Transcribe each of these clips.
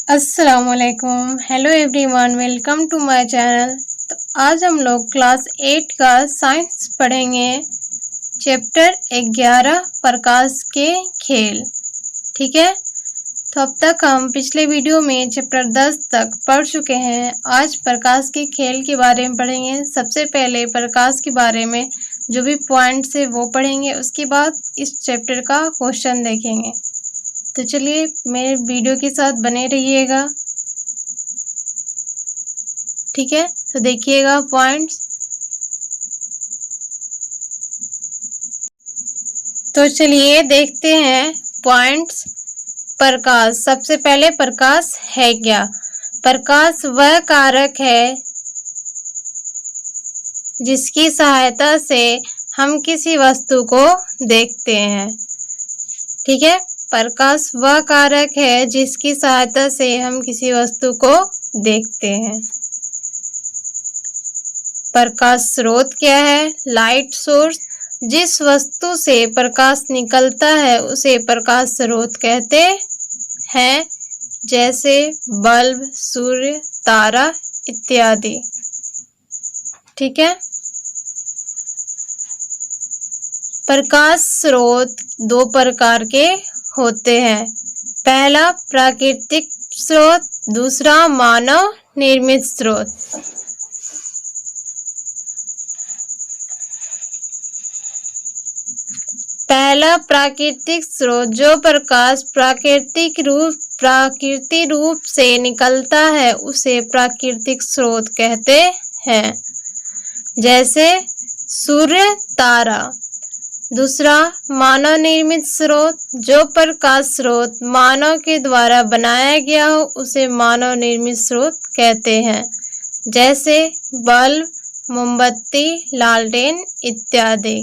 अस्सलामुअलैकुम, hello everyone, welcome to my channel. तो आज हम लोग क्लास 8 का साइंस पढ़ेंगे, चैप्टर 11 प्रकाश के खेल। ठीक है, तो अब तक हम पिछले वीडियो में चैप्टर 10 तक पढ़ चुके हैं। आज प्रकाश के खेल के बारे में पढ़ेंगे। सबसे पहले प्रकाश के बारे में जो भी पॉइंट्स है वो पढ़ेंगे, उसके बाद इस चैप्टर का क्वेश्चन देखेंगे। तो चलिए मेरे वीडियो के साथ बने रहिएगा। ठीक है, तो देखिएगा पॉइंट्स। तो चलिए देखते हैं पॉइंट्स। प्रकाश, सबसे पहले प्रकाश है क्या? प्रकाश वह कारक है जिसकी सहायता से हम किसी वस्तु को देखते हैं। ठीक है, प्रकाश वह कारक है जिसकी सहायता से हम किसी वस्तु को देखते हैं। प्रकाश स्रोत क्या है? Light source. जिस वस्तु से प्रकाश निकलता है उसे प्रकाश स्रोत कहते हैं, जैसे बल्ब, सूर्य, तारा इत्यादि। ठीक है, प्रकाश स्रोत दो प्रकार के होते हैं। पहला प्राकृतिक स्रोत, दूसरा मानव निर्मित स्रोत। पहला प्राकृतिक स्रोत, जो प्रकाश प्राकृतिक रूप से निकलता है उसे प्राकृतिक स्रोत कहते हैं, जैसे सूर्य, तारा। दूसरा मानव निर्मित स्रोत, जो प्रकाश स्रोत मानव के द्वारा बनाया गया हो उसे मानव निर्मित स्रोत कहते हैं, जैसे बल्ब, मोमबत्ती, लालटेन इत्यादि।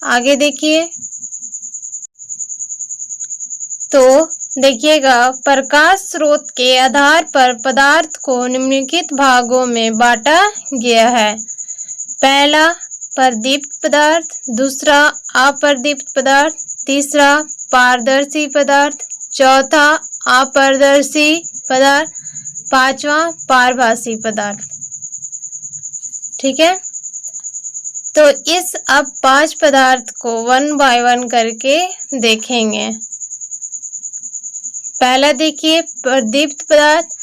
आगे देखिए, तो देखिएगा प्रकाश स्रोत के आधार पर पदार्थ को निम्नलिखित भागों में बांटा गया है। पहला प्रदीप्त पदार्थ, दूसरा अप्रदीप्त पदार्थ, तीसरा पारदर्शी पदार्थ, चौथा अपारदर्शी पदार्थ, पांचवा पारभासी पदार्थ। ठीक है, तो इस अब 5 पदार्थ को 1 बाय 1 करके देखेंगे। पहला देखिए प्रदीप्त पदार्थ।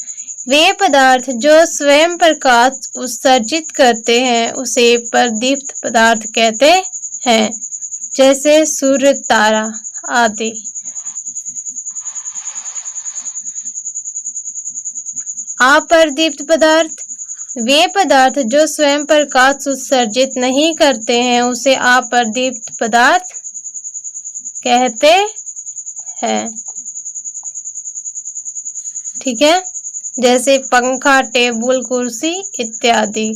वे पदार्थ जो स्वयं प्रकाश उत्सर्जित करते हैं उसे प्रदीप्त पदार्थ कहते हैं, जैसे सूर्य, तारा आदि। अप्रदीप्त पदार्थ। वे पदार्थ जो स्वयं प्रकाश उत्सर्जित नहीं करते हैं उसे अप्रदीप्त पदार्थ कहते हैं। ठीक है, जैसे पंखा, टेबल, कुर्सी इत्यादि।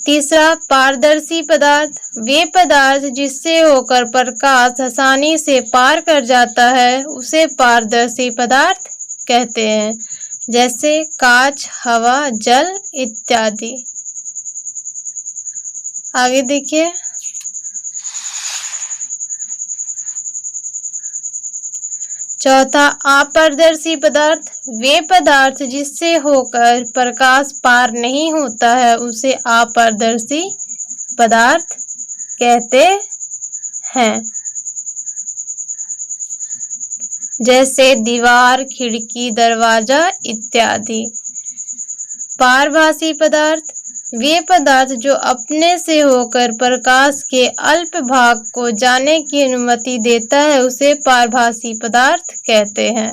तीसरा पारदर्शी पदार्थ। वे पदार्थ जिससे होकर प्रकाश आसानी से पार कर जाता है उसे पारदर्शी पदार्थ कहते हैं, जैसे कांच, हवा, जल इत्यादि। आगे देखिए, चौथा अपारदर्शी पदार्थ। वे पदार्थ जिससे होकर प्रकाश पार नहीं होता है उसे अपारदर्शी पदार्थ कहते हैं, जैसे दीवार, खिड़की, दरवाजा इत्यादि। पारभासी पदार्थ। वे पदार्थ जो अपने से होकर प्रकाश के अल्प भाग को जाने की अनुमति देता है उसे पारभासी पदार्थ कहते हैं,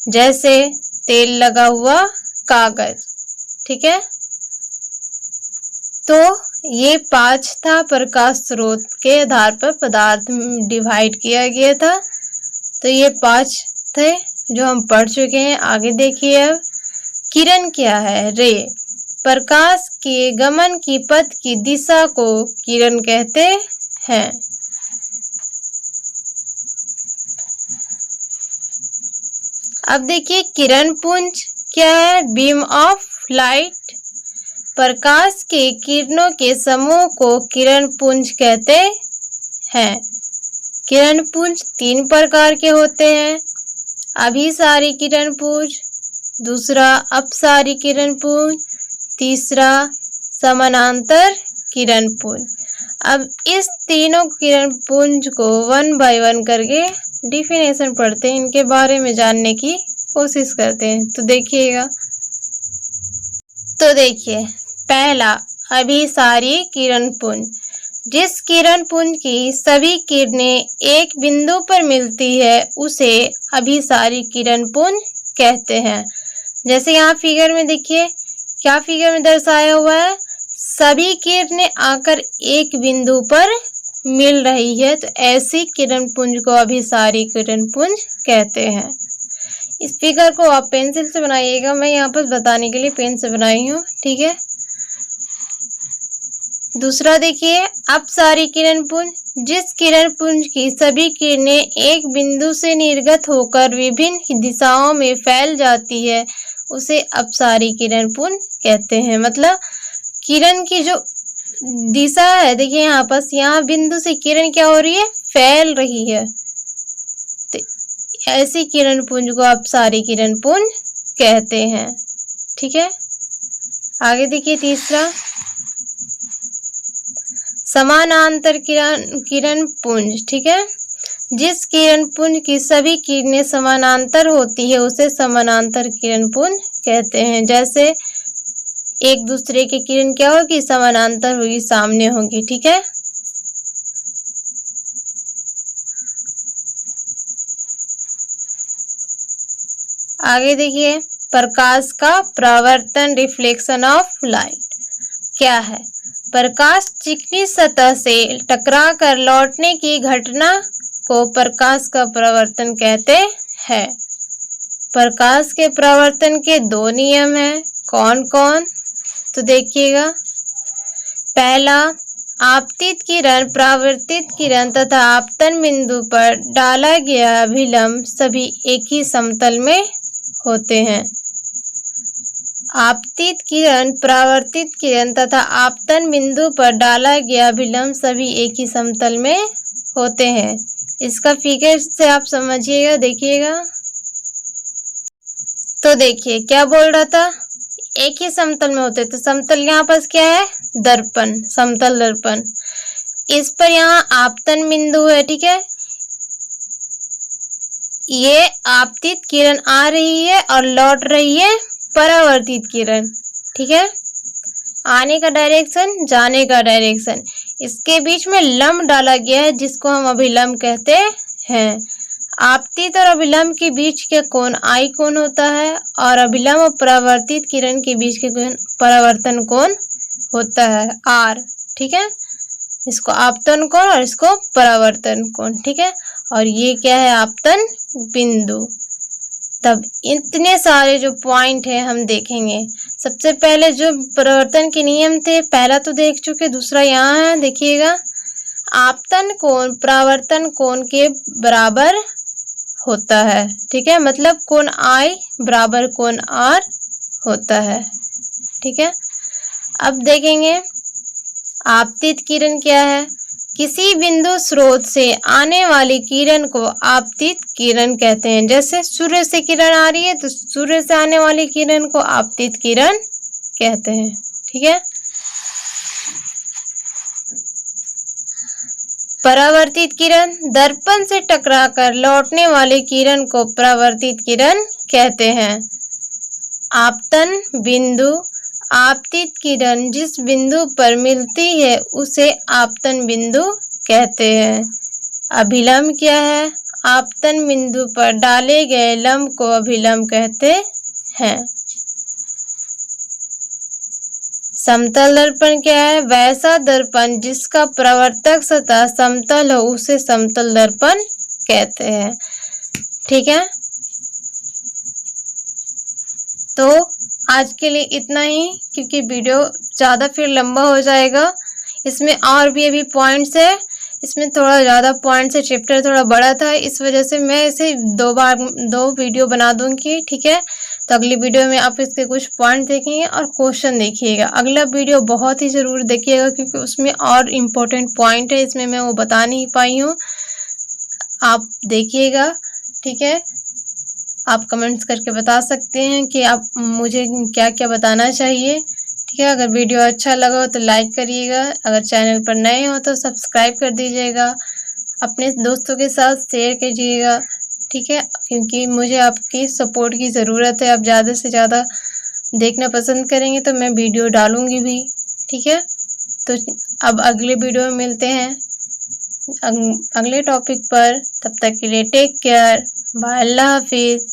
जैसे तेल लगा हुआ कागज। ठीक है, तो ये 5 था, प्रकाश स्रोत के आधार पर पदार्थ डिवाइड किया गया था। तो ये 5 थे जो हम पढ़ चुके हैं। आगे देखिए, अब किरण क्या है? रे। प्रकाश के गमन की पथ की दिशा को किरण कहते हैं। अब देखिए किरण पुंज क्या है? Beam of light. प्रकाश के किरणों के समूह को किरण पुंज कहते हैं। किरण पुंज 3 प्रकार के होते हैं। अभिसारी किरणपुंज, दूसरा अपसारी किरणपुंज, तीसरा समानांतर किरणपुंज। अब इस तीनों किरणपुंज को वन बाय वन करके डिफिनेशन पढ़ते हैं, इनके बारे में जानने की कोशिश करते हैं। तो देखिए पहला अभिसारी किरणपुंज, जिस किरणपुंज की सभी किरणें एक बिंदु पर मिलती है उसे अभिसारी किरणपुंज कहते हैं। जैसे यहाँ फिगर में देखिए, क्या फिगर में दर्शाया हुआ है, सभी किरणें आकर एक बिंदु पर मिल रही है, तो ऐसी किरणपुंज को अभिसारी किरणपुंज कहते हैं। इस फिगर को आप पेंसिल से बनाइएगा, मैं यहाँ पर बताने के लिए पेन से बनाई हूँ, ठीक है। दूसरा देखिए अपसारी किरणपुंज, जिस किरणपुंज की सभी किरणें एक बिंदु से निर्गत होकर विभिन्न दिशाओं में फैल जाती है उसे अपसारी किरणपुंज कहते हैं। मतलब किरण की जो दिशा है, देखिए यहाँ पर, यहाँ बिंदु से किरण क्या हो रही है, फैल रही है, तो ऐसी किरणपुंज को अपसारी किरणपुंज कहते हैं, ठीक है। आगे देखिए तीसरा समानांतर किरणपुंज, ठीक है। जिस किरणपुंज की सभी किरणें समानांतर होती है उसे समानांतर किरणपुंज कहते हैं। जैसे एक दूसरे की किरण क्या होगी, समानांतर होगी, सामने होगी, ठीक है। आगे देखिए प्रकाश का परावर्तन, रिफ्लेक्शन ऑफ लाइट क्या है। प्रकाश चिकनी सतह से टकरा कर लौटने की घटना को प्रकाश का परावर्तन कहते हैं। प्रकाश के परावर्तन के दो नियम हैं, कौन कौन, तो देखिएगा। पहला, आपतित किरण, परावर्तित किरण तथा आपतन बिंदु पर डाला गया अभिलंब सभी एक ही समतल में होते हैं। आपतित किरण, परावर्तित किरण तथा आपतन बिंदु पर डाला गया अभिलंब सभी एक ही समतल में होते हैं। इसका फिगर से आप समझिएगा, देखिएगा। तो देखिए क्या बोल रहा था, एक ही समतल में होते, तो समतल यहाँ पर क्या है, दर्पण, समतल दर्पण। इस पर यहाँ आपतन बिंदु है, ठीक है। ये आपतित किरण आ रही है और लौट रही है परावर्तित किरण, ठीक है। आने का डायरेक्शन, जाने का डायरेक्शन, इसके बीच में लंब डाला गया है जिसको हम अभिलंब कहते हैं। आपतित और अभिलंब के बीच का कोण आई कोण होता है और अभिलंब और परावर्तित किरण के बीच के परावर्तन कोण होता है आर, ठीक है। इसको आपतन कोण और इसको परावर्तन कोण, ठीक है। और ये क्या है, आपतन बिंदु। तब इतने सारे जो पॉइंट है हम देखेंगे। सबसे पहले जो परावर्तन के नियम थे, पहला तो देख चुके, दूसरा यहाँ है, देखिएगा। आपतन कोण परावर्तन कोण के बराबर होता है, ठीक है। मतलब कोण आई बराबर कोण आर होता है, ठीक है। अब देखेंगे आपतित किरण क्या है। किसी बिंदु स्रोत से आने वाली किरण को आपतित किरण कहते हैं। जैसे सूर्य से किरण आ रही है तो सूर्य से आने वाली किरण को आपतित किरण कहते हैं, ठीक है। परावर्तित किरण, दर्पण से टकराकर लौटने वाली किरण को परावर्तित किरण कहते हैं। आपतन बिंदु, आपतित किरण जिस बिंदु पर मिलती है उसे आपतन बिंदु कहते हैं। अभिलंब क्या है, आपतन बिंदु पर डाले गए लंब को अभिलंब कहते हैं। समतल दर्पण क्या है, वैसा दर्पण जिसका परावर्तक सतह समतल हो उसे समतल दर्पण कहते हैं, ठीक है। तो आज के लिए इतना ही, क्योंकि वीडियो ज़्यादा फिर लंबा हो जाएगा। इसमें और भी अभी पॉइंट्स है, इसमें थोड़ा ज़्यादा पॉइंट्स है, चैप्टर थोड़ा बड़ा था, इस वजह से मैं इसे दो वीडियो बना दूंगी, ठीक है। तो अगली वीडियो में आप इसके कुछ पॉइंट देखेंगे और क्वेश्चन देखिएगा। अगला वीडियो बहुत ही ज़रूर देखिएगा क्योंकि उसमें और इम्पोर्टेंट पॉइंट है, इसमें मैं वो बता नहीं पाई हूँ, आप देखिएगा, ठीक है। आप कमेंट्स करके बता सकते हैं कि आप मुझे क्या क्या बताना चाहिए। ठीक है, अगर वीडियो अच्छा लगा हो तो लाइक करिएगा, अगर चैनल पर नए हो तो सब्सक्राइब कर दीजिएगा, अपने दोस्तों के साथ शेयर कीजिएगा। ठीक है, क्योंकि मुझे आपकी सपोर्ट की ज़रूरत है। आप ज़्यादा से ज़्यादा देखना पसंद करेंगे तो मैं वीडियो डालूंगी भी। ठीक है, तो अब अगले वीडियो में मिलते हैं अगले टॉपिक पर। तब तक के लिए टेक केयर, बाय, अल्लाह हाफिज़।